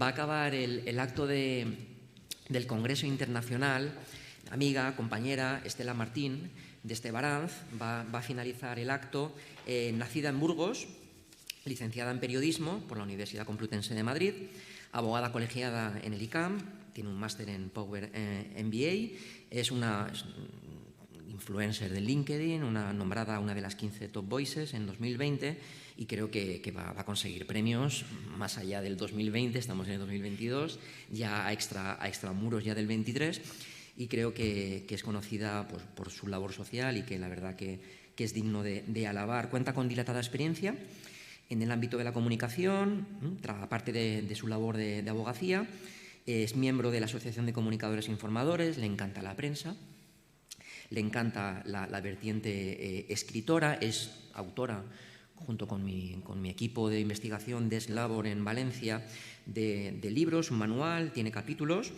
va a acabar el acto del Congreso Internacional. Amiga, compañera, Estela Martín, de Estebaranz, va a finalizar el acto, nacida en Burgos, licenciada en Periodismo por la Universidad Complutense de Madrid, abogada colegiada en el ICAM, tiene un máster en Power MBA, es una influencer de LinkedIn, nombrada una de las 15 Top Voices en 2020 y creo que va a conseguir premios más allá del 2020, estamos en el 2022, ya a extramuros ya del 23 y creo que es conocida por su labor social y que la verdad que es digno de alabar. Cuenta con dilatada experiencia en el ámbito de la comunicación, aparte de su labor de abogacía, es miembro de la Asociación de Comunicadores e Informadores, le encanta la prensa, le encanta la vertiente escritora, es autora, junto con mi equipo de investigación de Eslabor en Valencia, de libros, un manual, tiene capítulos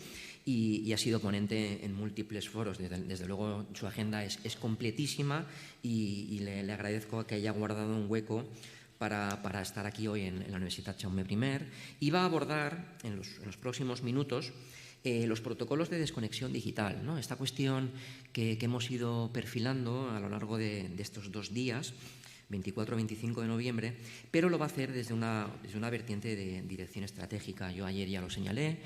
y ha sido ponente en múltiples foros. Desde luego su agenda es completísima y le agradezco que haya guardado un hueco para estar aquí hoy en la Universitat Jaume I y va a abordar en los próximos minutos los protocolos de desconexión digital, ¿no? Esta cuestión que hemos ido perfilando a lo largo de estos 2 días, 24-25 de noviembre, pero lo va a hacer desde una vertiente de dirección estratégica. Yo ayer ya lo señalé,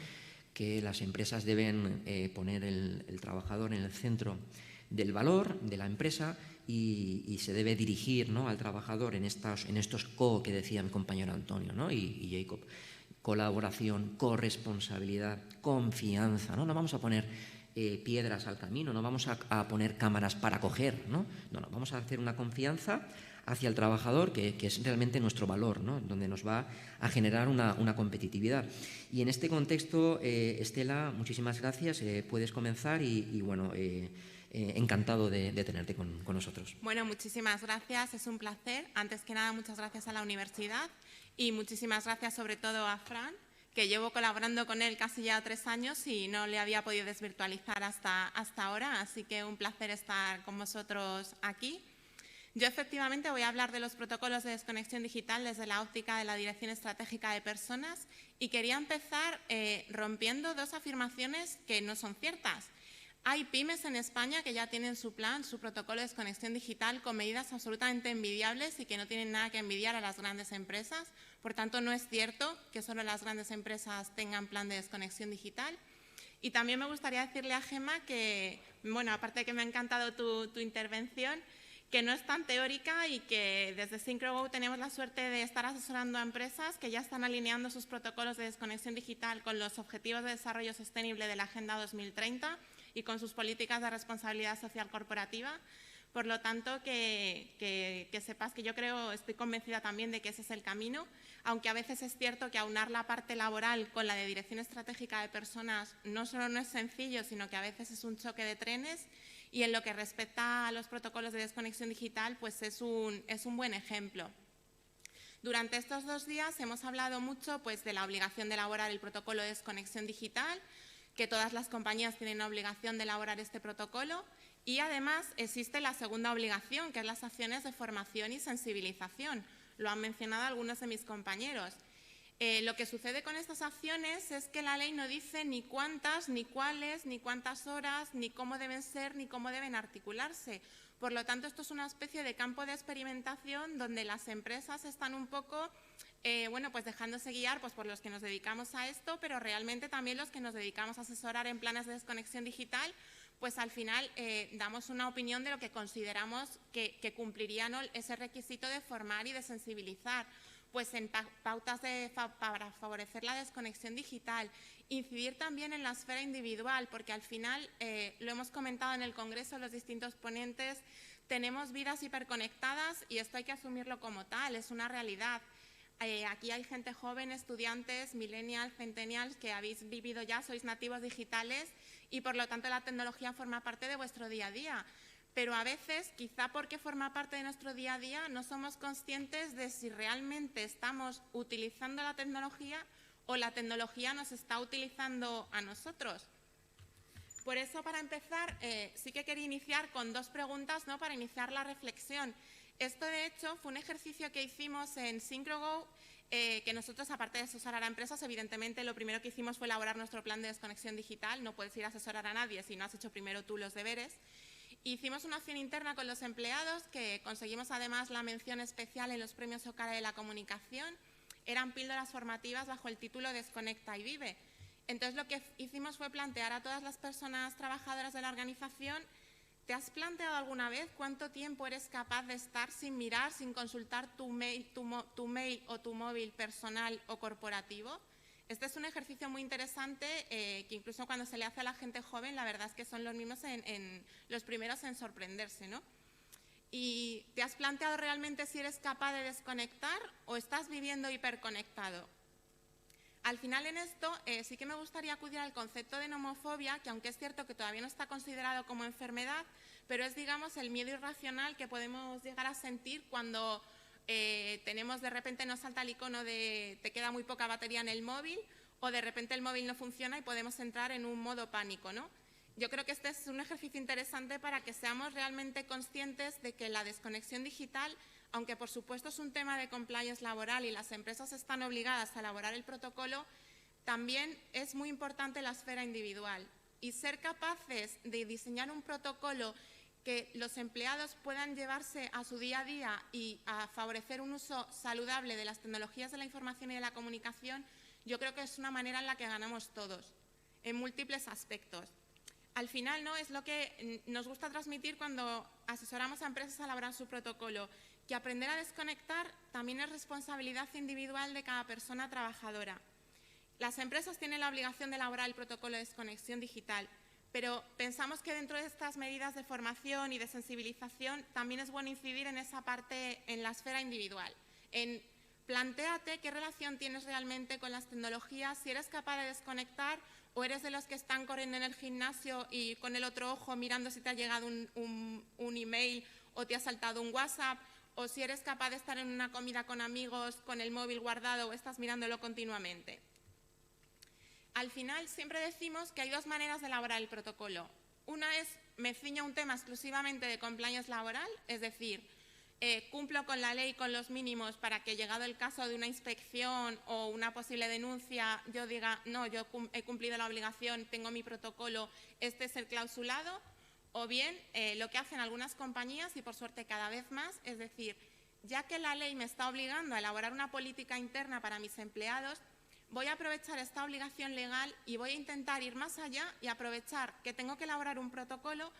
que las empresas deben poner el trabajador en el centro del valor de la empresa y se debe dirigir, ¿no?, al trabajador en estos que decía mi compañero Antonio, ¿no?, y Jacob. Colaboración, corresponsabilidad, confianza, ¿no? No vamos a poner piedras al camino, no vamos a poner cámaras para coger, ¿no? No, vamos a hacer una confianza hacia el trabajador que es realmente nuestro valor, ¿no?, donde nos va a generar una competitividad. Y en este contexto, Estela, muchísimas gracias, puedes comenzar y bueno, encantado de tenerte con nosotros. Bueno, muchísimas gracias, es un placer. Antes que nada, muchas gracias a la universidad y muchísimas gracias sobre todo a Fran, que llevo colaborando con él casi ya 3 años y no le había podido desvirtualizar hasta ahora, así que un placer estar con vosotros aquí. Yo efectivamente voy a hablar de los protocolos de desconexión digital desde la óptica de la Dirección Estratégica de Personas y quería empezar rompiendo 2 afirmaciones que no son ciertas. Hay pymes en España que ya tienen su plan, su protocolo de desconexión digital con medidas absolutamente envidiables y que no tienen nada que envidiar a las grandes empresas. Por tanto, no es cierto que solo las grandes empresas tengan plan de desconexión digital. Y también me gustaría decirle a Gemma que, bueno, aparte de que me ha encantado tu intervención, que no es tan teórica y que desde SyncroGo tenemos la suerte de estar asesorando a empresas que ya están alineando sus protocolos de desconexión digital con los Objetivos de Desarrollo Sostenible de la Agenda 2030 y con sus políticas de responsabilidad social corporativa. Por lo tanto, que sepas que yo estoy convencida también de que ese es el camino, aunque a veces es cierto que aunar la parte laboral con la de dirección estratégica de personas no solo no es sencillo, sino que a veces es un choque de trenes y en lo que respecta a los protocolos de desconexión digital, pues es un buen ejemplo. Durante estos 2 días hemos hablado mucho pues, de la obligación de elaborar el protocolo de desconexión digital, que todas las compañías tienen la obligación de elaborar este protocolo y además existe la segunda obligación, que es las acciones de formación y sensibilización. Lo han mencionado algunos de mis compañeros. Lo que sucede con estas acciones es que la ley no dice ni cuántas, ni cuáles, ni cuántas horas, ni cómo deben ser, ni cómo deben articularse. Por lo tanto, esto es una especie de campo de experimentación donde las empresas están un poco pues dejándose guiar pues, por los que nos dedicamos a esto, pero realmente también los que nos dedicamos a asesorar en planes de desconexión digital, pues al final damos una opinión de lo que consideramos que cumpliría, ¿no?, ese requisito de formar y de sensibilizar, pues en pautas para favorecer la desconexión digital, incidir también en la esfera individual, porque al final, lo hemos comentado en el Congreso, los distintos ponentes, tenemos vidas hiperconectadas y esto hay que asumirlo como tal, es una realidad. Aquí hay gente joven, estudiantes, millennials, centennials, que habéis vivido ya, sois nativos digitales y por lo tanto la tecnología forma parte de vuestro día a día. Pero a veces, quizá porque forma parte de nuestro día a día, no somos conscientes de si realmente estamos utilizando la tecnología o la tecnología nos está utilizando a nosotros. Por eso, para empezar, sí que quería iniciar con 2 preguntas, ¿no?, para iniciar la reflexión. Esto, de hecho, fue un ejercicio que hicimos en SyncroGo que nosotros, aparte de asesorar a empresas, evidentemente lo primero que hicimos fue elaborar nuestro plan de desconexión digital. No puedes ir a asesorar a nadie si no has hecho primero tú los deberes. Hicimos una acción interna con los empleados, que conseguimos además la mención especial en los premios OCARA de la comunicación. Eran píldoras formativas bajo el título Desconecta y Vive. Entonces lo que hicimos fue plantear a todas las personas trabajadoras de la organización: ¿te has planteado alguna vez cuánto tiempo eres capaz de estar sin mirar, sin consultar tu mail o tu móvil personal o corporativo? Este es un ejercicio muy interesante que incluso cuando se le hace a la gente joven, la verdad es que son los mismos los primeros en sorprenderse, ¿no? ¿Y te has planteado realmente si eres capaz de desconectar o estás viviendo hiperconectado? Al final, en esto sí que me gustaría acudir al concepto de nomofobia, que aunque es cierto que todavía no está considerado como enfermedad, pero es, digamos, el miedo irracional que podemos llegar a sentir cuando tenemos, de repente nos salta el icono de te queda muy poca batería en el móvil, o de repente el móvil no funciona y podemos entrar en un modo pánico, ¿no? Yo creo que este es un ejercicio interesante para que seamos realmente conscientes de que la desconexión digital, aunque por supuesto es un tema de compliance laboral y las empresas están obligadas a elaborar el protocolo, también es muy importante la esfera individual. Y ser capaces de diseñar un protocolo que los empleados puedan llevarse a su día a día y a favorecer un uso saludable de las tecnologías de la información y de la comunicación, yo creo que es una manera en la que ganamos todos, en múltiples aspectos. Al final, ¿no?, es lo que nos gusta transmitir cuando asesoramos a empresas a elaborar su protocolo, que aprender a desconectar también es responsabilidad individual de cada persona trabajadora. Las empresas tienen la obligación de elaborar el protocolo de desconexión digital, pero pensamos que dentro de estas medidas de formación y de sensibilización también es bueno incidir en esa parte, en la esfera individual, en plantéate qué relación tienes realmente con las tecnologías, si eres capaz de desconectar o eres de los que están corriendo en el gimnasio y con el otro ojo mirando si te ha llegado un email o te ha saltado un WhatsApp, o si eres capaz de estar en una comida con amigos con el móvil guardado o estás mirándolo continuamente. Al final siempre decimos que hay dos maneras de elaborar el protocolo. Una es, me ciño a un tema exclusivamente de compliance laboral, es decir, cumplo con la ley, con los mínimos, para que llegado el caso de una inspección o una posible denuncia, yo diga, no, yo he cumplido la obligación, tengo mi protocolo, este es el clausulado. O bien, lo que hacen algunas compañías, y por suerte cada vez más, es decir, ya que la ley me está obligando a elaborar una política interna para mis empleados, voy a aprovechar esta obligación legal y voy a intentar ir más allá y aprovechar que tengo que elaborar un protocolo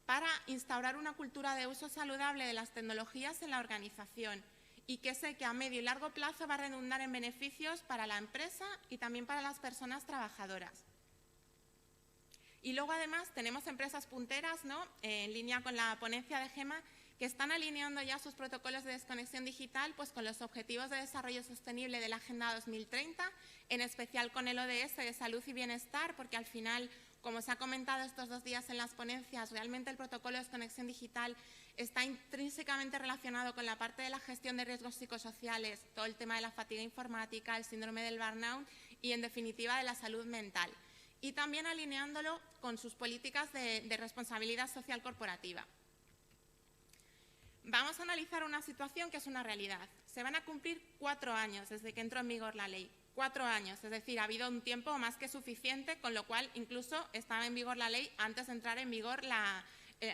para instaurar una cultura de uso saludable de las tecnologías en la organización, y que sé que a medio y largo plazo va a redundar en beneficios para la empresa y también para las personas trabajadoras. Y luego, además, tenemos empresas punteras, ¿no?, en línea con la ponencia de GEMA, que están alineando ya sus protocolos de desconexión digital pues, con los Objetivos de Desarrollo Sostenible de la Agenda 2030, en especial con el ODS de Salud y Bienestar, porque al final, como se ha comentado estos 2 días en las ponencias, realmente el protocolo de desconexión digital está intrínsecamente relacionado con la parte de la gestión de riesgos psicosociales, todo el tema de la fatiga informática, el síndrome del burnout y, en definitiva, de la salud mental. Y también alineándolo con sus políticas de responsabilidad social corporativa. Vamos a analizar una situación que es una realidad. Se van a cumplir 4 años desde que entró en vigor la ley. 4 años, es decir, ha habido un tiempo más que suficiente, con lo cual incluso estaba en vigor la ley antes de entrar en vigor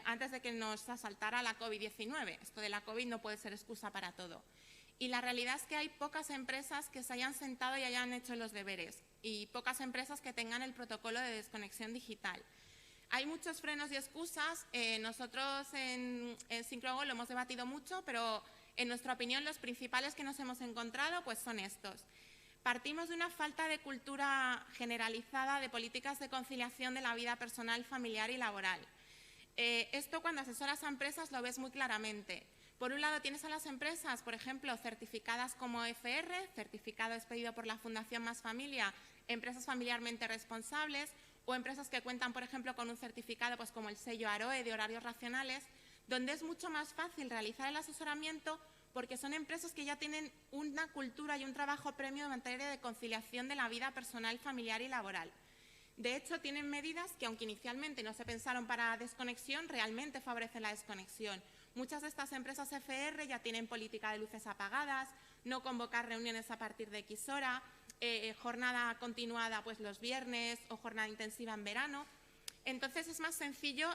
antes de que nos asaltara la COVID-19. Esto de la COVID no puede ser excusa para todo. Y la realidad es que hay pocas empresas que se hayan sentado y hayan hecho los deberes, y pocas empresas que tengan el protocolo de desconexión digital. Hay muchos frenos y excusas. Nosotros en Syncrogo lo hemos debatido mucho, pero en nuestra opinión los principales que nos hemos encontrado pues, son estos. Partimos de una falta de cultura generalizada de políticas de conciliación de la vida personal, familiar y laboral. Esto, cuando asesoras a empresas, lo ves muy claramente. Por un lado, tienes a las empresas, por ejemplo, certificadas como FR, certificado expedido por la Fundación Más Familia, empresas familiarmente responsables, o empresas que cuentan, por ejemplo, con un certificado pues, como el sello AROE de horarios racionales, donde es mucho más fácil realizar el asesoramiento porque son empresas que ya tienen una cultura y un trabajo previo en materia de conciliación de la vida personal, familiar y laboral. De hecho, tienen medidas que, aunque inicialmente no se pensaron para desconexión, realmente favorecen la desconexión. Muchas de estas empresas FR ya tienen política de luces apagadas, no convocar reuniones a partir de X hora, jornada continuada pues los viernes o jornada intensiva en verano. Entonces es más sencillo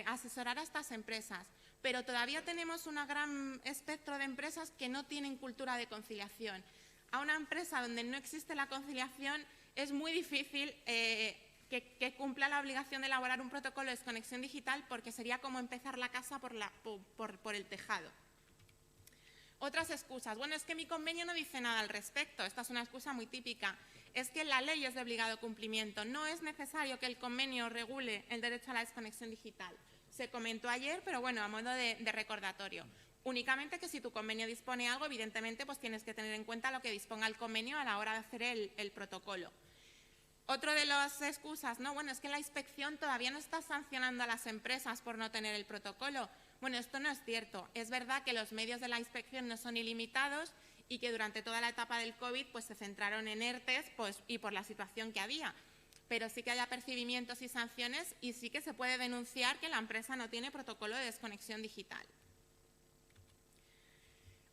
asesorar a estas empresas, pero todavía tenemos un gran espectro de empresas que no tienen cultura de conciliación. A una empresa donde no existe la conciliación es muy difícil que cumpla la obligación de elaborar un protocolo de desconexión digital, porque sería como empezar la casa por el tejado. Otras excusas. Bueno, es que mi convenio no dice nada al respecto. Esta es una excusa muy típica. Es que la ley es de obligado cumplimiento. No es necesario que el convenio regule el derecho a la desconexión digital. Se comentó ayer, pero bueno, a modo de recordatorio. Únicamente que si tu convenio dispone algo, evidentemente pues tienes que tener en cuenta lo que disponga el convenio a la hora de hacer el protocolo. Otro de las excusas, ¿no? Bueno, es que la inspección todavía no está sancionando a las empresas por no tener el protocolo. Bueno, esto no es cierto. Es verdad que los medios de la inspección no son ilimitados y que durante toda la etapa del COVID pues, se centraron en ERTEs y por la situación que había. Pero sí que hay apercibimientos y sanciones y sí que se puede denunciar que la empresa no tiene protocolo de desconexión digital.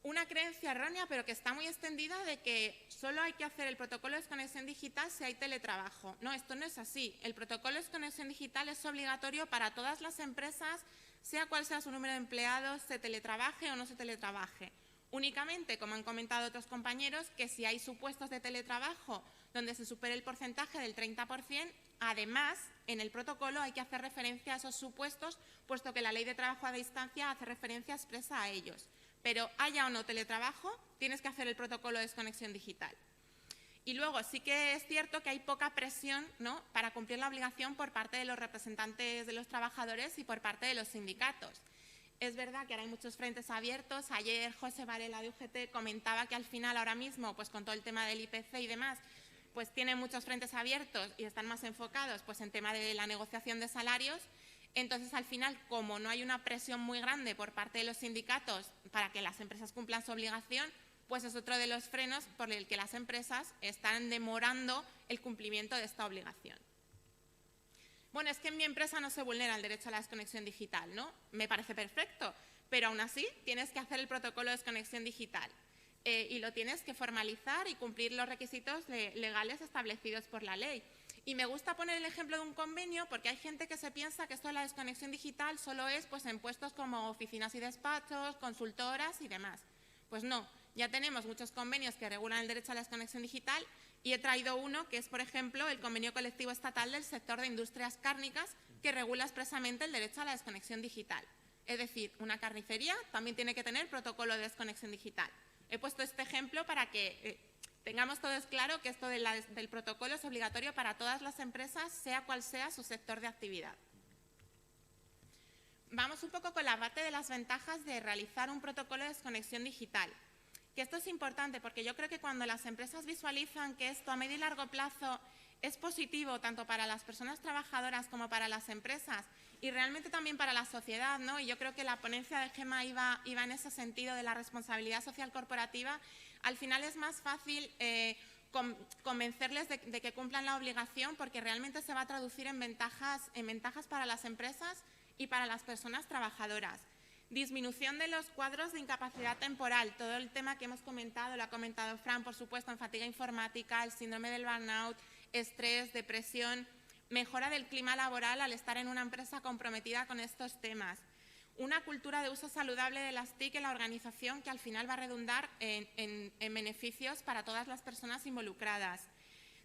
Una creencia errónea, pero que está muy extendida, de que solo hay que hacer el protocolo de desconexión digital si hay teletrabajo. No, esto no es así. El protocolo de desconexión digital es obligatorio para todas las empresas, sea cual sea su número de empleados, se teletrabaje o no se teletrabaje. Únicamente, como han comentado otros compañeros, que si hay supuestos de teletrabajo donde se supere el porcentaje del 30%, además, en el protocolo hay que hacer referencia a esos supuestos, puesto que la Ley de Trabajo a Distancia hace referencia expresa a ellos. Pero haya o no teletrabajo, tienes que hacer el protocolo de desconexión digital. Y luego sí que es cierto que hay poca presión, ¿no?, para cumplir la obligación por parte de los representantes de los trabajadores y por parte de los sindicatos. Es verdad que ahora hay muchos frentes abiertos. Ayer José Varela de UGT comentaba que al final ahora mismo, pues con todo el tema del IPC y demás, pues tienen muchos frentes abiertos y están más enfocados pues en tema de la negociación de salarios. Entonces, al final, como no hay una presión muy grande por parte de los sindicatos para que las empresas cumplan su obligación, pues es otro de los frenos por el que las empresas están demorando el cumplimiento de esta obligación. Bueno, es que en mi empresa no se vulnera el derecho a la desconexión digital, ¿no? Me parece perfecto, pero aún así tienes que hacer el protocolo de desconexión digital y lo tienes que formalizar y cumplir los requisitos legales establecidos por la ley. Y me gusta poner el ejemplo de un convenio porque hay gente que se piensa que esto de la desconexión digital solo es pues, en puestos como oficinas y despachos, consultoras y demás. Pues no, ya tenemos muchos convenios que regulan el derecho a la desconexión digital y he traído uno que es, por ejemplo, el convenio colectivo estatal del sector de industrias cárnicas que regula expresamente el derecho a la desconexión digital. Es decir, una carnicería también tiene que tener protocolo de desconexión digital. He puesto este ejemplo para que tengamos todos claro que esto del protocolo es obligatorio para todas las empresas, sea cual sea su sector de actividad. Vamos un poco con la parte de las ventajas de realizar un protocolo de desconexión digital. Que esto es importante porque yo creo que cuando las empresas visualizan que esto a medio y largo plazo es positivo tanto para las personas trabajadoras como para las empresas y realmente también para la sociedad, ¿no? Y yo creo que la ponencia de Gemma iba en ese sentido de la responsabilidad social corporativa. Al final es más fácil convencerles de que cumplan la obligación porque realmente se va a traducir en ventajas para las empresas y para las personas trabajadoras. Disminución de los cuadros de incapacidad temporal, todo el tema que hemos comentado, lo ha comentado Fran, por supuesto, en fatiga informática, el síndrome del burnout, estrés, depresión, mejora del clima laboral al estar en una empresa comprometida con estos temas. Una cultura de uso saludable de las TIC en la organización que al final va a redundar en beneficios para todas las personas involucradas.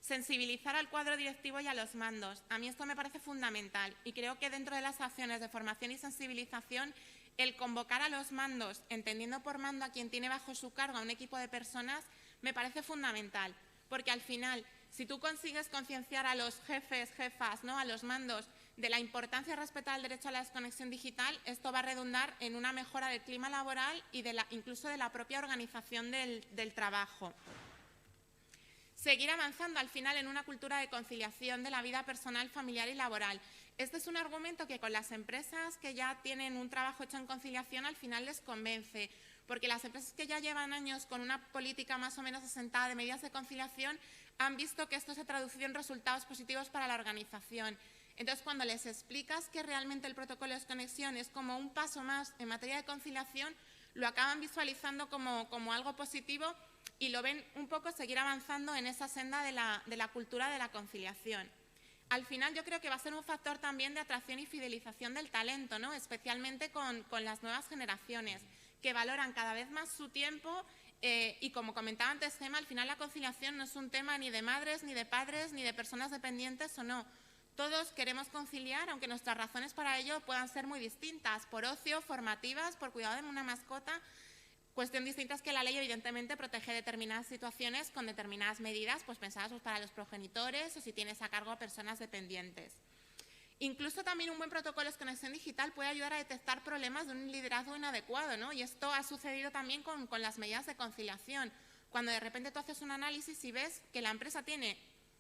Sensibilizar al cuadro directivo y a los mandos. A mí esto me parece fundamental y creo que dentro de las acciones de formación y sensibilización el convocar a los mandos, entendiendo por mando a quien tiene bajo su cargo a un equipo de personas, me parece fundamental, porque al final, si tú consigues concienciar a los jefes, jefas, ¿no?, a los mandos, de la importancia de respetar el derecho a la desconexión digital, esto va a redundar en una mejora del clima laboral y incluso de la propia organización del trabajo. Seguir avanzando al final en una cultura de conciliación de la vida personal, familiar y laboral. Este es un argumento que con las empresas que ya tienen un trabajo hecho en conciliación al final les convence, porque las empresas que ya llevan años con una política más o menos asentada de medidas de conciliación han visto que esto se ha traducido en resultados positivos para la organización. Entonces, cuando les explicas que realmente el protocolo de desconexión es como un paso más en materia de conciliación, lo acaban visualizando como algo positivo y lo ven un poco seguir avanzando en esa senda de la cultura de la conciliación. Al final yo creo que va a ser un factor también de atracción y fidelización del talento, ¿no? Especialmente con las nuevas generaciones, que valoran cada vez más su tiempo y, como comentaba antes Gemma, al final la conciliación no es un tema ni de madres, ni de padres, ni de personas dependientes o no. Todos queremos conciliar, aunque nuestras razones para ello puedan ser muy distintas, por ocio, formativas, por cuidado de una mascota. Cuestión distinta es que la ley, evidentemente, protege determinadas situaciones con determinadas medidas, pues pensadas pues, para los progenitores o si tienes a cargo a personas dependientes. Incluso también un buen protocolo de desconexión digital puede ayudar a detectar problemas de un liderazgo inadecuado, ¿no? Y esto ha sucedido también con las medidas de conciliación. Cuando de repente tú haces un análisis y ves que la empresa tiene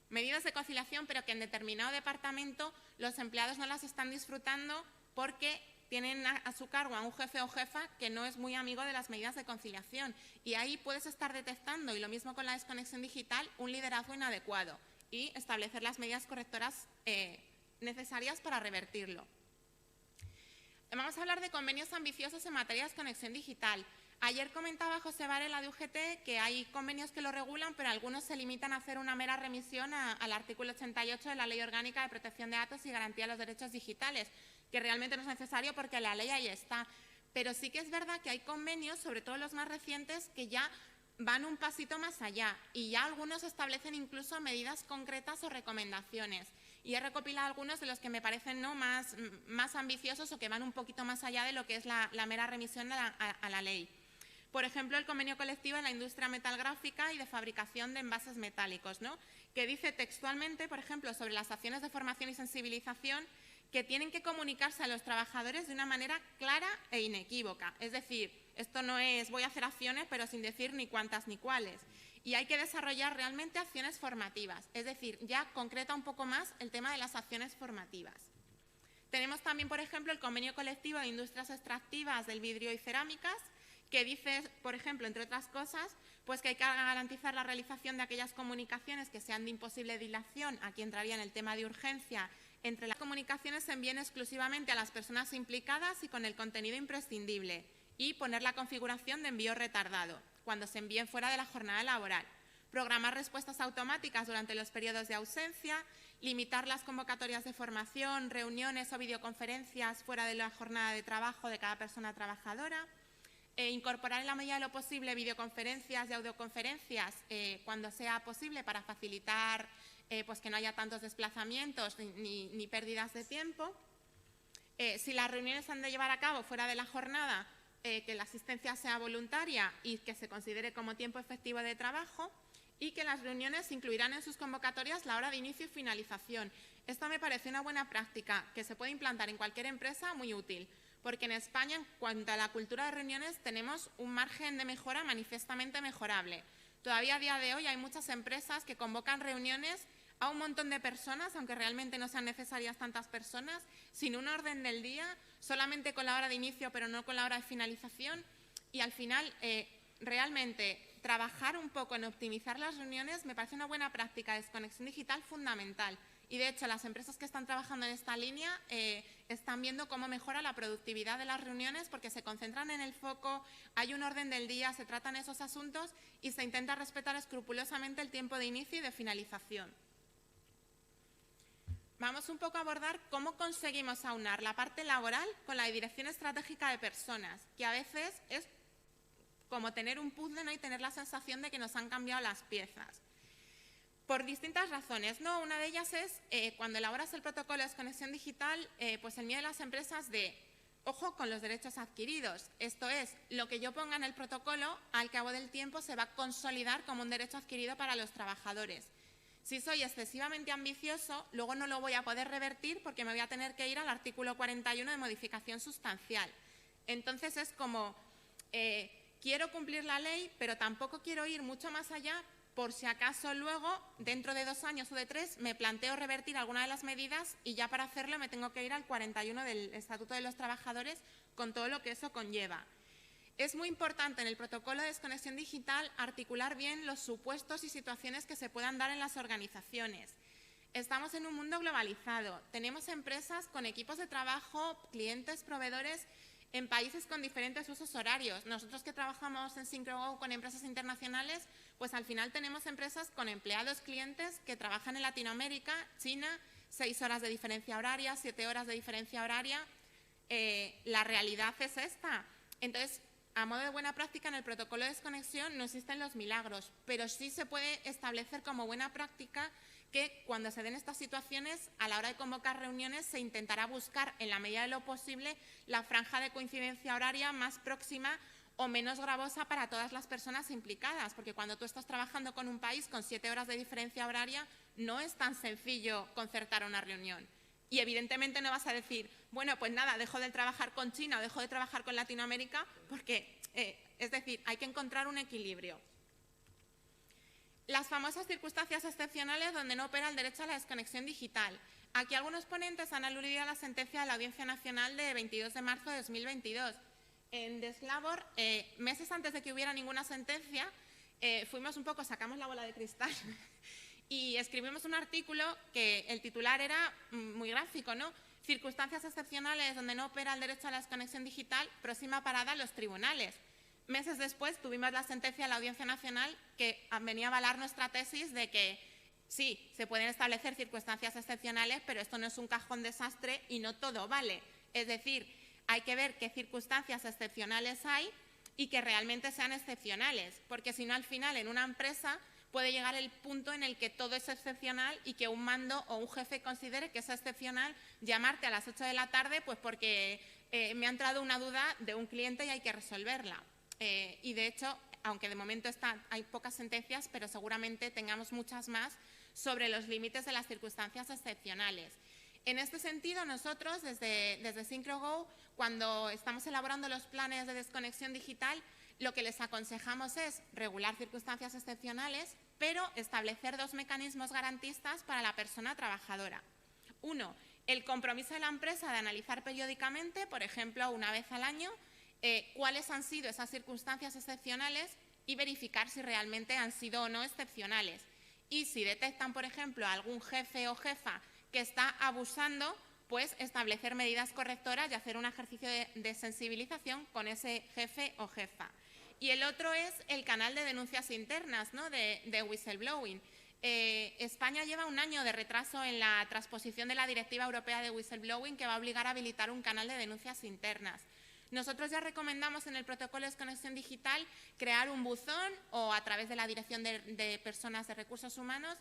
medidas de conciliación, pero que en determinado departamento los empleados no las están disfrutando porque tienen a su cargo a un jefe o jefa que no es muy amigo de las medidas de conciliación. Y ahí puedes estar detectando, y lo mismo con la desconexión digital, un liderazgo inadecuado y establecer las medidas correctoras necesarias para revertirlo. Vamos a hablar de convenios ambiciosos en materia de desconexión digital. Ayer comentaba José Varela de UGT que hay convenios que lo regulan, pero algunos se limitan a hacer una mera remisión al artículo 88 de la Ley Orgánica de Protección de Datos y Garantía de los Derechos Digitales, que realmente no es necesario porque la ley ahí está. Pero sí que es verdad que hay convenios, sobre todo los más recientes, que ya van un pasito más allá y ya algunos establecen incluso medidas concretas o recomendaciones. Y he recopilado algunos de los que me parecen ¿no? más ambiciosos o que van un poquito más allá de lo que es la mera remisión a la ley. Por ejemplo, el convenio colectivo en la industria metalgráfica y de fabricación de envases metálicos, ¿no? Que dice textualmente, por ejemplo, sobre las acciones de formación y sensibilización, que tienen que comunicarse a los trabajadores de una manera clara e inequívoca. Es decir, esto no es voy a hacer acciones pero sin decir ni cuántas ni cuáles. Y hay que desarrollar realmente acciones formativas, es decir, ya concreta un poco más el tema de las acciones formativas. Tenemos también, por ejemplo, el convenio colectivo de industrias extractivas del vidrio y cerámicas, que dice, por ejemplo, entre otras cosas, pues que hay que garantizar la realización de aquellas comunicaciones que sean de imposible dilación, aquí entraría en el tema de urgencia, entre las comunicaciones se envíen exclusivamente a las personas implicadas y con el contenido imprescindible, y poner la configuración de envío retardado, cuando se envíen fuera de la jornada laboral. Programar respuestas automáticas durante los periodos de ausencia, limitar las convocatorias de formación, reuniones o videoconferencias fuera de la jornada de trabajo de cada persona trabajadora, incorporar en la medida de lo posible videoconferencias y audioconferencias cuando sea posible para facilitar pues que no haya tantos desplazamientos ni pérdidas de tiempo. Si las reuniones se han de llevar a cabo fuera de la jornada, que la asistencia sea voluntaria y que se considere como tiempo efectivo de trabajo, y que las reuniones incluirán en sus convocatorias la hora de inicio y finalización. Esto me parece una buena práctica que se puede implantar en cualquier empresa, muy útil, porque en España, en cuanto a la cultura de reuniones, tenemos un margen de mejora manifiestamente mejorable. Todavía a día de hoy hay muchas empresas que convocan reuniones a un montón de personas, aunque realmente no sean necesarias tantas personas, sin un orden del día, solamente con la hora de inicio pero no con la hora de finalización, y al final realmente trabajar un poco en optimizar las reuniones me parece una buena práctica de desconexión digital fundamental. Y de hecho las empresas que están trabajando en esta línea están viendo cómo mejora la productividad de las reuniones porque se concentran en el foco, hay un orden del día, se tratan esos asuntos y se intenta respetar escrupulosamente el tiempo de inicio y de finalización. Vamos un poco a abordar cómo conseguimos aunar la parte laboral con la dirección estratégica de personas, que a veces es como tener un puzzle, ¿no? Y tener la sensación de que nos han cambiado las piezas. Por distintas razones, ¿no? Una de ellas es cuando elaboras el protocolo de desconexión digital, pues el miedo de las empresas de, ojo con los derechos adquiridos. Esto es, lo que yo ponga en el protocolo, al cabo del tiempo se va a consolidar como un derecho adquirido para los trabajadores. Si soy excesivamente ambicioso, luego no lo voy a poder revertir porque me voy a tener que ir al artículo 41 de modificación sustancial. Entonces es como, quiero cumplir la ley, pero tampoco quiero ir mucho más allá por si acaso luego, dentro de 2 años o de 3, me planteo revertir alguna de las medidas y ya para hacerlo me tengo que ir al 41 del Estatuto de los Trabajadores con todo lo que eso conlleva. Es muy importante en el protocolo de desconexión digital articular bien los supuestos y situaciones que se puedan dar en las organizaciones. Estamos en un mundo globalizado, tenemos empresas con equipos de trabajo, clientes, proveedores en países con diferentes usos horarios. Nosotros que trabajamos en SyncroGo con empresas internacionales, pues al final tenemos empresas con empleados clientes que trabajan en Latinoamérica, China, 6 horas de diferencia horaria, 7 horas de diferencia horaria. La realidad es esta. Entonces, a modo de buena práctica, en el protocolo de desconexión no existen los milagros, pero sí se puede establecer como buena práctica que cuando se den estas situaciones, a la hora de convocar reuniones, se intentará buscar, en la medida de lo posible, la franja de coincidencia horaria más próxima o menos gravosa para todas las personas implicadas, porque cuando tú estás trabajando con un país con 7 horas de diferencia horaria, no es tan sencillo concertar una reunión. Y evidentemente no vas a decir, bueno, pues nada, dejo de trabajar con China o dejo de trabajar con Latinoamérica, porque, es decir, hay que encontrar un equilibrio. Las famosas circunstancias excepcionales donde no opera el derecho a la desconexión digital. Aquí algunos ponentes han aludido a la sentencia de la Audiencia Nacional de 22 de marzo de 2022. En Deslabor, meses antes de que hubiera ninguna sentencia, fuimos un poco, sacamos la bola de cristal y escribimos un artículo que el titular era muy gráfico, ¿no? Circunstancias excepcionales donde no opera el derecho a la desconexión digital, próxima parada los tribunales. Meses después tuvimos la sentencia de la Audiencia Nacional que venía a avalar nuestra tesis de que sí, se pueden establecer circunstancias excepcionales, pero esto no es un cajón desastre y no todo vale. Es decir, hay que ver qué circunstancias excepcionales hay y que realmente sean excepcionales, porque si no, al final, en una empresa puede llegar el punto en el que todo es excepcional y que un mando o un jefe considere que es excepcional llamarte a las 8 de la tarde pues porque me ha entrado una duda de un cliente y hay que resolverla. Y de hecho, aunque de momento hay pocas sentencias, pero seguramente tengamos muchas más sobre los límites de las circunstancias excepcionales. En este sentido, nosotros desde SyncroGo, cuando estamos elaborando los planes de desconexión digital, lo que les aconsejamos es regular circunstancias excepcionales, pero establecer 2 mecanismos garantistas para la persona trabajadora. Uno, el compromiso de la empresa de analizar periódicamente, por ejemplo, una vez al año, cuáles han sido esas circunstancias excepcionales y verificar si realmente han sido o no excepcionales. Y si detectan, por ejemplo, a algún jefe o jefa que está abusando, pues establecer medidas correctoras y hacer un ejercicio de sensibilización con ese jefe o jefa. Y el otro es el canal de denuncias internas, ¿no? de whistleblowing. España lleva un año de retraso en la transposición de la Directiva Europea de Whistleblowing que va a obligar a habilitar un canal de denuncias internas. Nosotros ya recomendamos en el protocolo de desconexión digital crear un buzón o a través de la Dirección de Personas de Recursos Humanos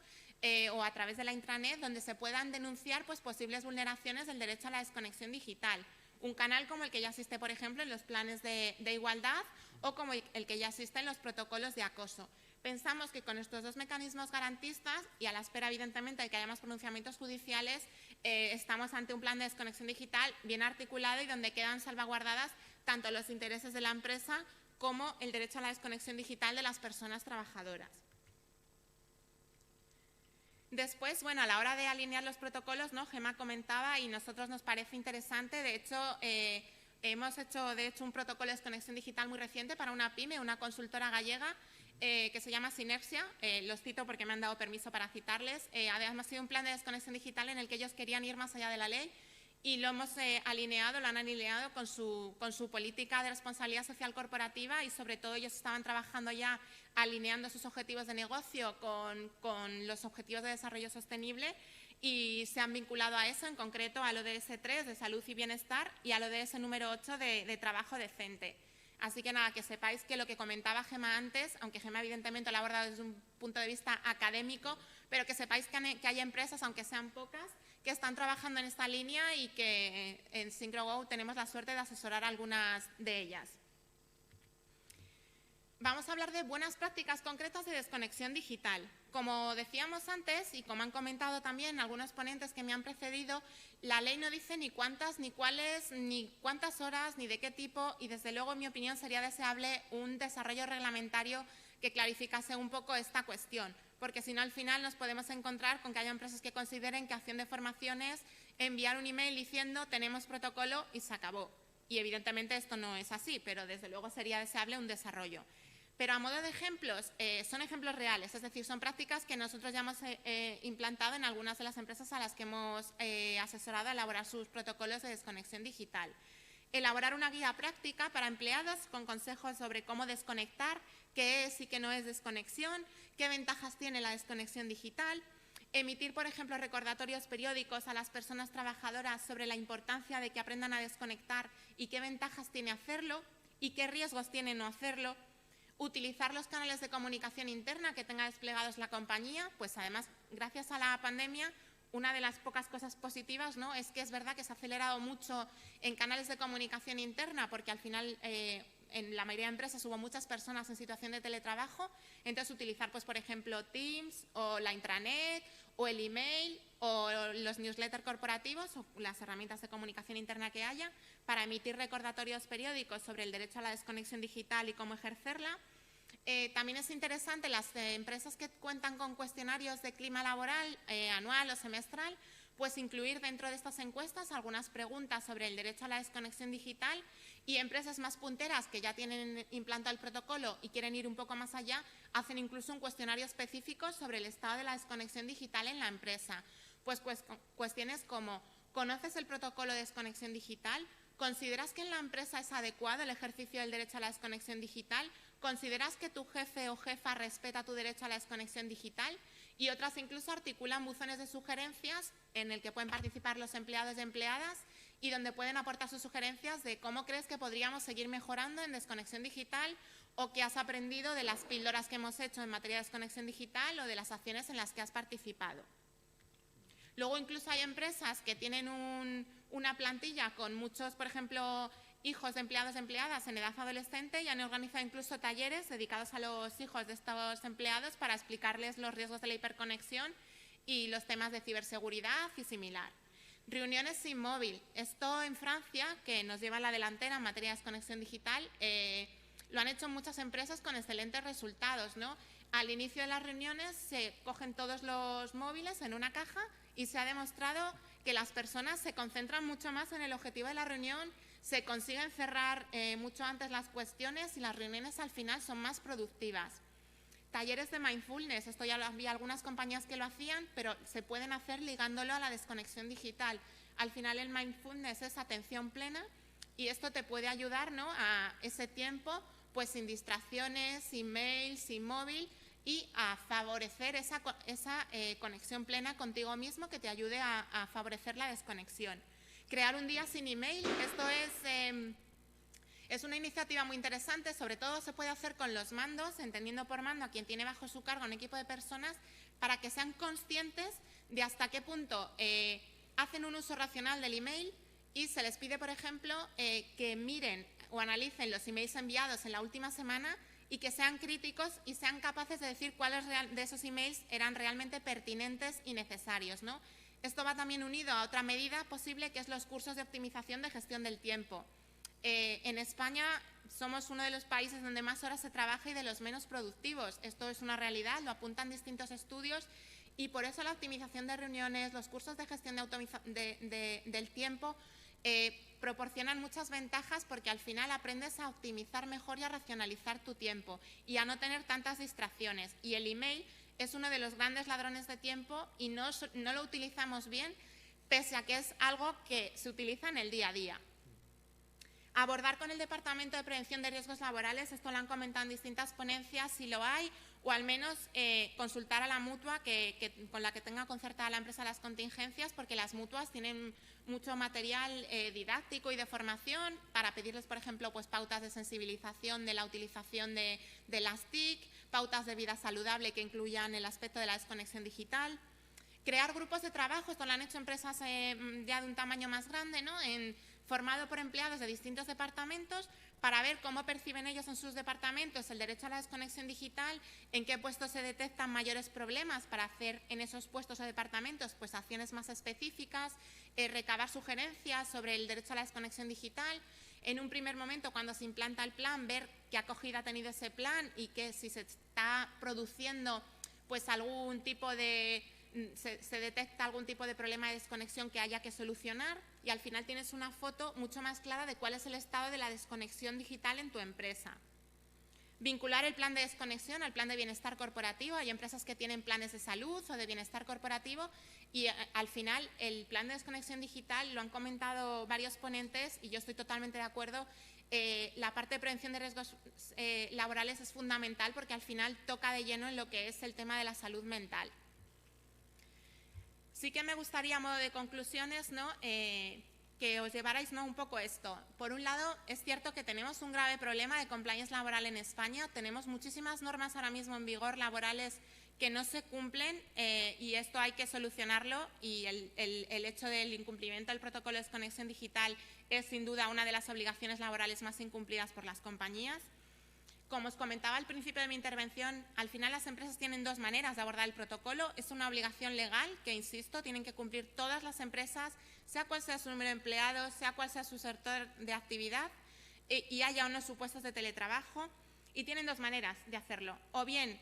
o a través de la intranet donde se puedan denunciar pues, posibles vulneraciones del derecho a la desconexión digital. Un canal como el que ya existe, por ejemplo, en los planes de igualdad o como el que ya existe en los protocolos de acoso. Pensamos que con estos 2 mecanismos garantistas y a la espera, evidentemente, de que haya más pronunciamientos judiciales, estamos ante un plan de desconexión digital bien articulado y donde quedan salvaguardadas tanto los intereses de la empresa como el derecho a la desconexión digital de las personas trabajadoras. Después, bueno, a la hora de alinear los protocolos, ¿no? Gemma comentaba y nosotros nos parece interesante, de hecho, hemos hecho un protocolo de desconexión digital muy reciente para una pyme, una consultora gallega, que se llama Sinergia, los cito porque me han dado permiso para citarles. Además ha sido un plan de desconexión digital en el que ellos querían ir más allá de la ley y lo hemos alineado, lo han alineado con su política de responsabilidad social corporativa y sobre todo ellos estaban trabajando ya alineando sus objetivos de negocio con los objetivos de desarrollo sostenible y se han vinculado a eso, en concreto al ODS 3 de salud y bienestar y al ODS número 8 de trabajo decente. Así que nada, que sepáis que lo que comentaba Gemma antes, aunque Gemma evidentemente lo ha abordado desde un punto de vista académico, pero que sepáis que hay empresas, aunque sean pocas, que están trabajando en esta línea y que en SyncroGo tenemos la suerte de asesorar a algunas de ellas. Vamos a hablar de buenas prácticas concretas de desconexión digital. Como decíamos antes y como han comentado también algunos ponentes que me han precedido, la ley no dice ni cuántas, ni cuáles, ni cuántas horas, ni de qué tipo y desde luego en mi opinión sería deseable un desarrollo reglamentario que clarificase un poco esta cuestión, porque si no al final nos podemos encontrar con que haya empresas que consideren que haciendo formaciones enviar un email diciendo tenemos protocolo y se acabó. Y evidentemente esto no es así, pero desde luego sería deseable un desarrollo. Pero a modo de ejemplos, son ejemplos reales, es decir, son prácticas que nosotros ya hemos implantado en algunas de las empresas a las que hemos asesorado a elaborar sus protocolos de desconexión digital. Elaborar una guía práctica para empleados con consejos sobre cómo desconectar, qué es y qué no es desconexión, qué ventajas tiene la desconexión digital. Emitir, por ejemplo, recordatorios periódicos a las personas trabajadoras sobre la importancia de que aprendan a desconectar y qué ventajas tiene hacerlo y qué riesgos tiene no hacerlo. Utilizar los canales de comunicación interna que tenga desplegados la compañía, pues además, gracias a la pandemia, una de las pocas cosas positivas, ¿no?, es que es verdad que se ha acelerado mucho en canales de comunicación interna, porque al final en la mayoría de empresas hubo muchas personas en situación de teletrabajo. Entonces, utilizar, pues, por ejemplo, Teams o la intranet o el email o los newsletters corporativos o las herramientas de comunicación interna que haya para emitir recordatorios periódicos sobre el derecho a la desconexión digital y cómo ejercerla. También es interesante las empresas que cuentan con cuestionarios de clima laboral anual o semestral, pues incluir dentro de estas encuestas algunas preguntas sobre el derecho a la desconexión digital, y empresas más punteras que ya tienen implantado el protocolo y quieren ir un poco más allá, hacen incluso un cuestionario específico sobre el estado de la desconexión digital en la empresa. Pues cuestiones como: ¿conoces el protocolo de desconexión digital? ¿Consideras que en la empresa es adecuado el ejercicio del derecho a la desconexión digital? ¿Consideras que tu jefe o jefa respeta tu derecho a la desconexión digital? Y otras incluso articulan buzones de sugerencias en el que pueden participar los empleados y empleadas y donde pueden aportar sus sugerencias de cómo crees que podríamos seguir mejorando en desconexión digital o qué has aprendido de las píldoras que hemos hecho en materia de desconexión digital o de las acciones en las que has participado. Luego incluso hay empresas que tienen una plantilla con muchos, por ejemplo, hijos de empleados y empleadas en edad adolescente y han organizado incluso talleres dedicados a los hijos de estos empleados para explicarles los riesgos de la hiperconexión y los temas de ciberseguridad y similar. Reuniones sin móvil. Esto en Francia, que nos lleva a la delantera en materia de desconexión digital, lo han hecho muchas empresas con excelentes resultados, ¿no? Al inicio de las reuniones se cogen todos los móviles en una caja y se ha demostrado que las personas se concentran mucho más en el objetivo de la reunión, se consiguen cerrar mucho antes las cuestiones y las reuniones al final son más productivas. Talleres de mindfulness, esto ya lo había algunas compañías que lo hacían, pero se pueden hacer ligándolo a la desconexión digital. Al final el mindfulness es atención plena y esto te puede ayudar, ¿no?, a ese tiempo pues sin distracciones, sin mail, sin móvil, y a favorecer esa conexión plena contigo mismo que te ayude a favorecer la desconexión. Crear un día sin email, esto es una iniciativa muy interesante, sobre todo se puede hacer con los mandos, entendiendo por mando a quien tiene bajo su cargo un equipo de personas, para que sean conscientes de hasta qué punto hacen un uso racional del email, y se les pide, por ejemplo, que miren o analicen los emails enviados en la última semana y que sean críticos y sean capaces de decir cuáles de esos emails eran realmente pertinentes y necesarios, ¿no? Esto va también unido a otra medida posible, que es los cursos de optimización de gestión del tiempo. En España somos uno de los países donde más horas se trabaja y de los menos productivos. Esto es una realidad, lo apuntan distintos estudios, y por eso la optimización de reuniones, los cursos de gestión del tiempo proporcionan muchas ventajas, porque al final aprendes a optimizar mejor y a racionalizar tu tiempo y a no tener tantas distracciones. Y el email es uno de los grandes ladrones de tiempo y no lo utilizamos bien, pese a que es algo que se utiliza en el día a día. Abordar con el Departamento de Prevención de Riesgos Laborales, esto lo han comentado en distintas ponencias, si lo hay, o al menos consultar a la mutua con la que tenga concertada la empresa las contingencias, porque las mutuas tienen mucho material didáctico y de formación para pedirles, por ejemplo, pues pautas de sensibilización de la utilización de las TIC, pautas de vida saludable que incluyan el aspecto de la desconexión digital. Crear grupos de trabajo, esto lo han hecho empresas ya de un tamaño más grande, ¿no?, formado por empleados de distintos departamentos, para ver cómo perciben ellos en sus departamentos el derecho a la desconexión digital, en qué puestos se detectan mayores problemas, para hacer en esos puestos o departamentos pues acciones más específicas, recabar sugerencias sobre el derecho a la desconexión digital. En un primer momento, cuando se implanta el plan, ver qué acogida ha tenido ese plan y que si se está produciendo pues algún tipo de se detecta algún tipo de problema de desconexión que haya que solucionar, y al final tienes una foto mucho más clara de cuál es el estado de la desconexión digital en tu empresa. Vincular el plan de desconexión al plan de bienestar corporativo. Hay empresas que tienen planes de salud o de bienestar corporativo y al final el plan de desconexión digital, lo han comentado varios ponentes y yo estoy totalmente de acuerdo, la parte de prevención de riesgos laborales es fundamental porque al final toca de lleno en lo que es el tema de la salud mental. Sí que me gustaría, a modo de conclusiones, ¿no?, que os llevarais, ¿no?, un poco esto. Por un lado, es cierto que tenemos un grave problema de compliance laboral en España. Tenemos muchísimas normas ahora mismo en vigor laborales que no se cumplen y esto hay que solucionarlo, y el hecho del incumplimiento del protocolo de desconexión digital es sin duda una de las obligaciones laborales más incumplidas por las compañías. Como os comentaba al principio de mi intervención, al final las empresas tienen dos maneras de abordar el protocolo. Es una obligación legal que, insisto, tienen que cumplir todas las empresas, sea cual sea su número de empleados, sea cual sea su sector de actividad y haya unos supuestos de teletrabajo. Y tienen dos maneras de hacerlo. O bien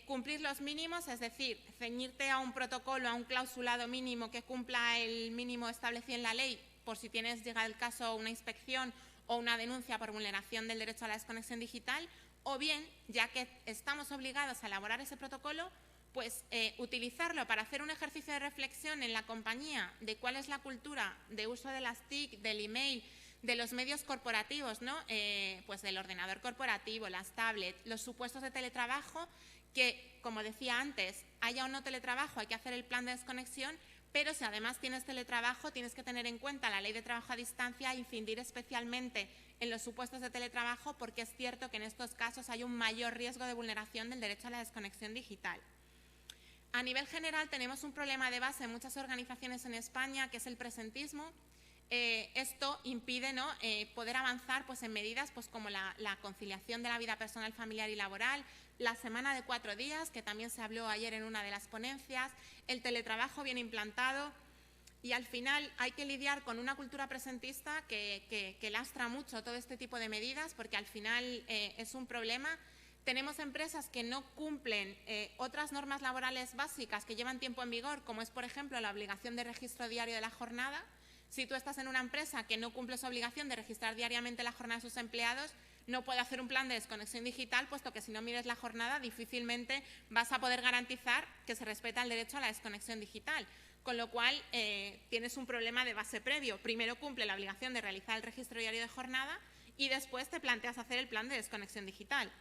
cumplir los mínimos, es decir, ceñirte a un protocolo, a un clausulado mínimo que cumpla el mínimo establecido en la ley, por si tienes, llega el caso, una inspección o una denuncia por vulneración del derecho a la desconexión digital, o bien, ya que estamos obligados a elaborar ese protocolo, pues utilizarlo para hacer un ejercicio de reflexión en la compañía de cuál es la cultura de uso de las TIC, del email, de los medios corporativos, ¿no? Pues del ordenador corporativo, las tablets, los supuestos de teletrabajo, que, como decía antes, haya o no teletrabajo, hay que hacer el plan de desconexión, pero si además tienes teletrabajo, tienes que tener en cuenta la ley de trabajo a distancia e incidir especialmente en los supuestos de teletrabajo, porque es cierto que en estos casos hay un mayor riesgo de vulneración del derecho a la desconexión digital. A nivel general tenemos un problema de base en muchas organizaciones en España, que es el presentismo. Esto impide, ¿no?, poder avanzar pues, en medidas pues, como la conciliación de la vida personal, familiar y laboral, la semana de 4 días, que también se habló ayer en una de las ponencias, el teletrabajo bien implantado, y al final hay que lidiar con una cultura presentista que lastra mucho todo este tipo de medidas, porque al final es un problema. Tenemos empresas que no cumplen otras normas laborales básicas que llevan tiempo en vigor, como es, por ejemplo, la obligación de registro diario de la jornada. Si tú estás en una empresa que no cumple su obligación de registrar diariamente la jornada de sus empleados, no puede hacer un plan de desconexión digital, puesto que si no mides la jornada difícilmente vas a poder garantizar que se respeta el derecho a la desconexión digital. Con lo cual tienes un problema de base previo. Primero cumple la obligación de realizar el registro diario de jornada y después te planteas hacer el plan de desconexión digital.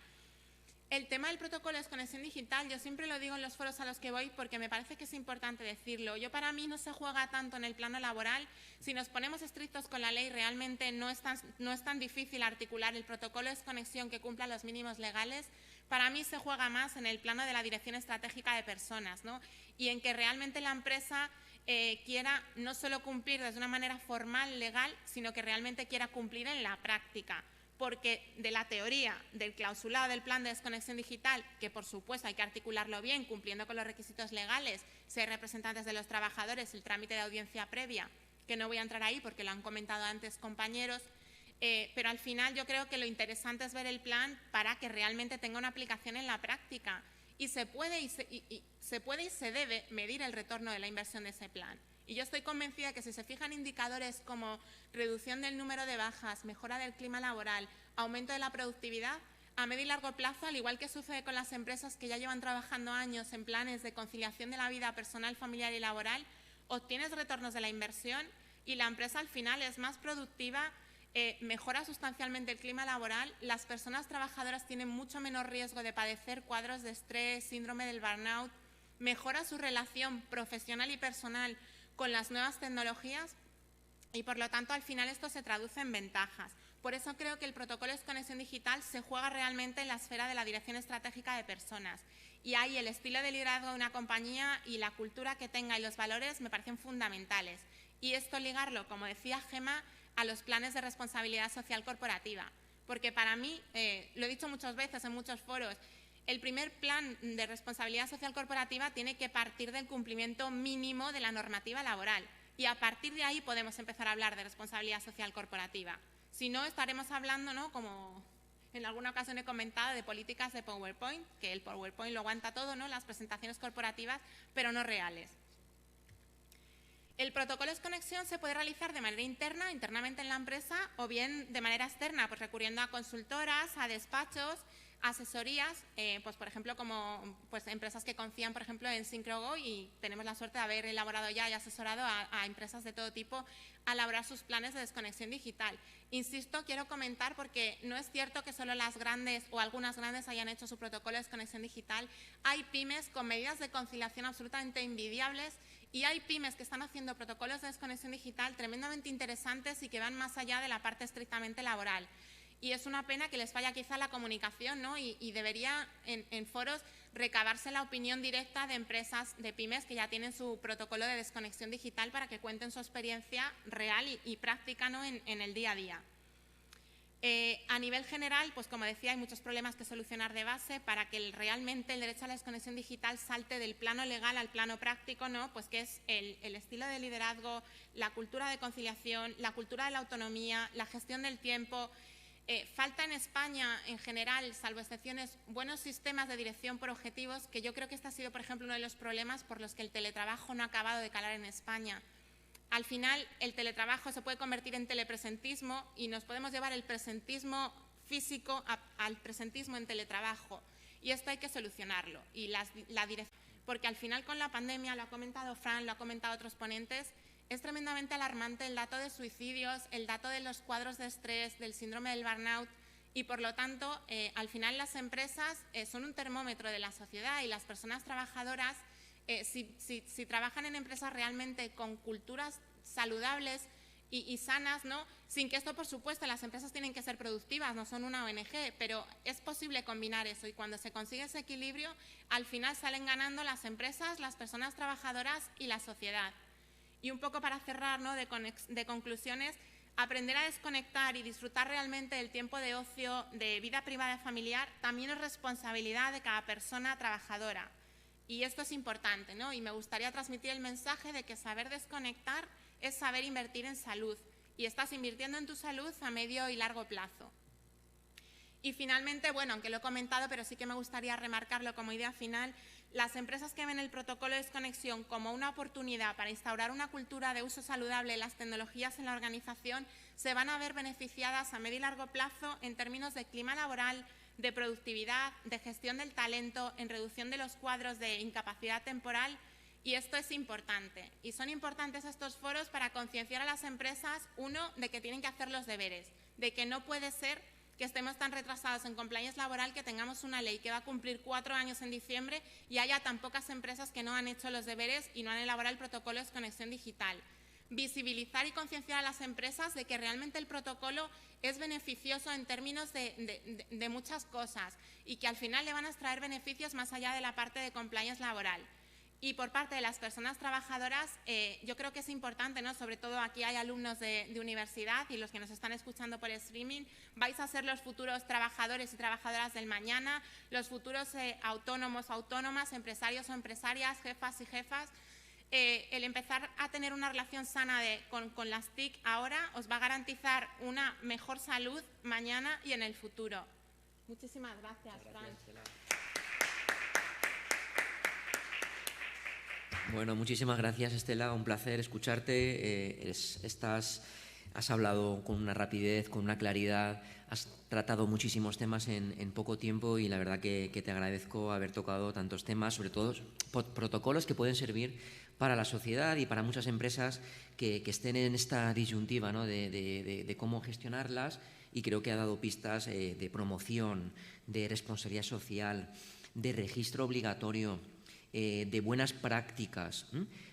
El tema del protocolo de desconexión digital, yo siempre lo digo en los foros a los que voy porque me parece que es importante decirlo. Para mí no se juega tanto en el plano laboral. Si nos ponemos estrictos con la ley, realmente no es tan difícil articular el protocolo de desconexión que cumpla los mínimos legales. Para mí se juega más en el plano de la dirección estratégica de personas, ¿no?, y en que realmente la empresa quiera no solo cumplir desde una manera formal, legal, sino que realmente quiera cumplir en la práctica. Porque de la teoría del clausulado del plan de desconexión digital, que por supuesto hay que articularlo bien, cumpliendo con los requisitos legales, ser representantes de los trabajadores, el trámite de audiencia previa, que no voy a entrar ahí porque lo han comentado antes compañeros, pero al final yo creo que lo interesante es ver el plan para que realmente tenga una aplicación en la práctica. Y se puede y se debe medir el retorno de la inversión de ese plan. Y yo estoy convencida que si se fijan indicadores como reducción del número de bajas, mejora del clima laboral, aumento de la productividad, a medio y largo plazo, al igual que sucede con las empresas que ya llevan trabajando años en planes de conciliación de la vida personal, familiar y laboral, obtienes retornos de la inversión y la empresa al final es más productiva, mejora sustancialmente el clima laboral, las personas trabajadoras tienen mucho menor riesgo de padecer cuadros de estrés, síndrome del burnout, mejora su relación profesional y personal con las nuevas tecnologías y, por lo tanto, al final esto se traduce en ventajas. Por eso creo que el protocolo de desconexión digital se juega realmente en la esfera de la dirección estratégica de personas. Y ahí el estilo de liderazgo de una compañía y la cultura que tenga y los valores me parecen fundamentales. Y esto ligarlo, como decía Gemma, a los planes de responsabilidad social corporativa. Porque para mí, lo he dicho muchas veces en muchos foros, el primer plan de responsabilidad social corporativa tiene que partir del cumplimiento mínimo de la normativa laboral y a partir de ahí podemos empezar a hablar de responsabilidad social corporativa. Si no, estaremos hablando, ¿no?, como en alguna ocasión he comentado, de políticas de PowerPoint, que el PowerPoint lo aguanta todo, ¿no?, las presentaciones corporativas, pero no reales. El protocolo de desconexión se puede realizar de manera interna, internamente en la empresa, o bien de manera externa, pues recurriendo a consultoras, a despachos, asesorías, pues por ejemplo, como pues, empresas que confían, por ejemplo, en SyncroGo, y tenemos la suerte de haber elaborado ya y asesorado a empresas de todo tipo a elaborar sus planes de desconexión digital. Insisto, quiero comentar, porque no es cierto que solo las grandes o algunas grandes hayan hecho su protocolo de desconexión digital. Hay pymes con medidas de conciliación absolutamente envidiables, y hay pymes que están haciendo protocolos de desconexión digital tremendamente interesantes y que van más allá de la parte estrictamente laboral. Y es una pena que les falla quizá la comunicación, ¿no? Y debería en foros recabarse la opinión directa de empresas, de pymes que ya tienen su protocolo de desconexión digital, para que cuenten su experiencia real y práctica, ¿no? en el día a día. A nivel general, pues como decía, hay muchos problemas que solucionar de base para que realmente el derecho a la desconexión digital salte del plano legal al plano práctico, ¿no? Pues que es el estilo de liderazgo, la cultura de conciliación, la cultura de la autonomía, la gestión del tiempo. Falta en España, en general, salvo excepciones, buenos sistemas de dirección por objetivos, que yo creo que este ha sido, por ejemplo, uno de los problemas por los que el teletrabajo no ha acabado de calar en España. Al final, el teletrabajo se puede convertir en telepresentismo, y nos podemos llevar el presentismo físico al presentismo en teletrabajo. Y esto hay que solucionarlo. Y porque al final, con la pandemia, lo ha comentado Fran, lo ha comentado otros ponentes, es tremendamente alarmante el dato de suicidios, el dato de los cuadros de estrés, del síndrome del burnout, y por lo tanto, al final las empresas son un termómetro de la sociedad, y las personas trabajadoras, si trabajan en empresas realmente con culturas saludables y sanas, ¿no? Sin que esto, por supuesto, las empresas tienen que ser productivas, no son una ONG, pero es posible combinar eso, y cuando se consigue ese equilibrio, al final salen ganando las empresas, las personas trabajadoras y la sociedad. Y un poco para cerrar, ¿no? de conclusiones, aprender a desconectar y disfrutar realmente del tiempo de ocio, de vida privada y familiar, también es responsabilidad de cada persona trabajadora. Y esto es importante, ¿no? Y me gustaría transmitir el mensaje de que saber desconectar es saber invertir en salud, y estás invirtiendo en tu salud a medio y largo plazo. Y finalmente, bueno, aunque lo he comentado, pero sí que me gustaría remarcarlo como idea final, las empresas que ven el protocolo de desconexión como una oportunidad para instaurar una cultura de uso saludable de las tecnologías en la organización se van a ver beneficiadas a medio y largo plazo en términos de clima laboral, de productividad, de gestión del talento, en reducción de los cuadros de incapacidad temporal, y esto es importante. Y son importantes estos foros para concienciar a las empresas, uno, de que tienen que hacer los deberes, de que no puede ser que estemos tan retrasados en compliance laboral, que tengamos una ley que va a cumplir 4 años en diciembre y haya tan pocas empresas que no han hecho los deberes y no han elaborado el protocolo de desconexión digital. Visibilizar y concienciar a las empresas de que realmente el protocolo es beneficioso en términos de muchas cosas, y que al final le van a extraer beneficios más allá de la parte de compliance laboral. Y por parte de las personas trabajadoras, yo creo que es importante, ¿no? Sobre todo aquí hay alumnos de universidad, y los que nos están escuchando por streaming, vais a ser los futuros trabajadores y trabajadoras del mañana, los futuros autónomos o autónomas, empresarios o empresarias, jefas y jefas. El empezar a tener una relación sana con las TIC ahora os va a garantizar una mejor salud mañana y en el futuro. Muchísimas gracias, Fran. Bueno, muchísimas gracias, Estela. Un placer escucharte. Has hablado con una rapidez, con una claridad, has tratado muchísimos temas en poco tiempo, y la verdad que te agradezco haber tocado tantos temas, sobre todo protocolos que pueden servir para la sociedad y para muchas empresas que estén en esta disyuntiva, ¿no? de cómo gestionarlas, y creo que ha dado pistas de promoción, de responsabilidad social, de registro obligatorio, de buenas prácticas,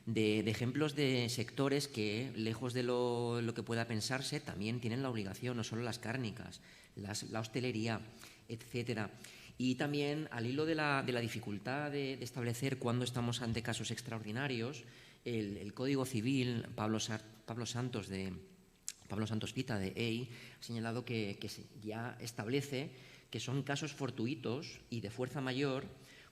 de ejemplos de sectores que, lejos de lo que pueda pensarse, también tienen la obligación, no solo las cárnicas, la hostelería, etcétera. Y también, al hilo de la dificultad de establecer cuándo estamos ante casos extraordinarios, el Código Civil, Pablo Santos Pita de EI ha señalado que ya establece que son casos fortuitos y de fuerza mayor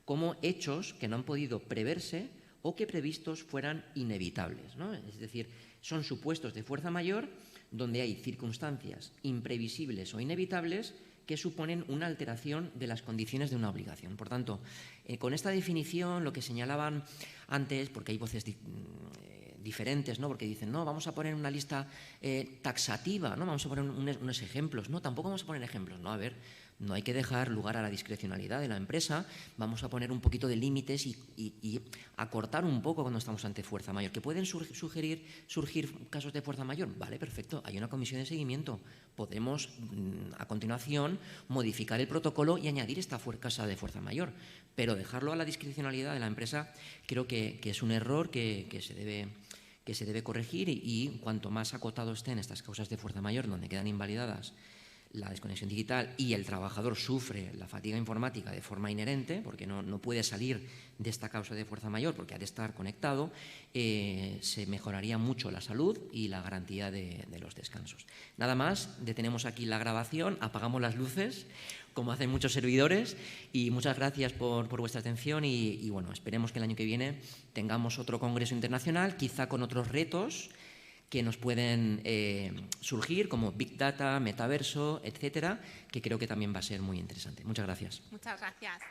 como hechos que no han podido preverse o que previstos fueran inevitables, ¿no? Es decir, son supuestos de fuerza mayor donde hay circunstancias imprevisibles o inevitables que suponen una alteración de las condiciones de una obligación. Por tanto, con esta definición, lo que señalaban antes, porque hay voces diferentes, ¿no? Porque dicen, no, vamos a poner una lista taxativa, ¿no? Vamos a poner unos ejemplos. No, tampoco vamos a poner ejemplos, ¿no? A ver, No hay que dejar lugar a la discrecionalidad de la empresa. Vamos a poner un poquito de límites y acortar un poco cuando estamos ante fuerza mayor. ¿Que pueden surgir casos de fuerza mayor? Vale, perfecto. Hay una comisión de seguimiento. Podemos, a continuación, modificar el protocolo y añadir esta casa de fuerza mayor. Pero dejarlo a la discrecionalidad de la empresa creo que es un error que se debe corregir y cuanto más acotado estén estas causas de fuerza mayor, donde quedan invalidadas la desconexión digital y el trabajador sufre la fatiga informática de forma inherente, porque no puede salir de esta causa de fuerza mayor porque ha de estar conectado, se mejoraría mucho la salud y la garantía de los descansos. Nada más, detenemos aquí la grabación, apagamos las luces, como hacen muchos servidores, y muchas gracias por vuestra atención y bueno, esperemos que el año que viene tengamos otro congreso internacional, quizá con otros retos que nos pueden surgir, como Big Data, Metaverso, etcétera, que creo que también va a ser muy interesante. Muchas gracias. Muchas gracias.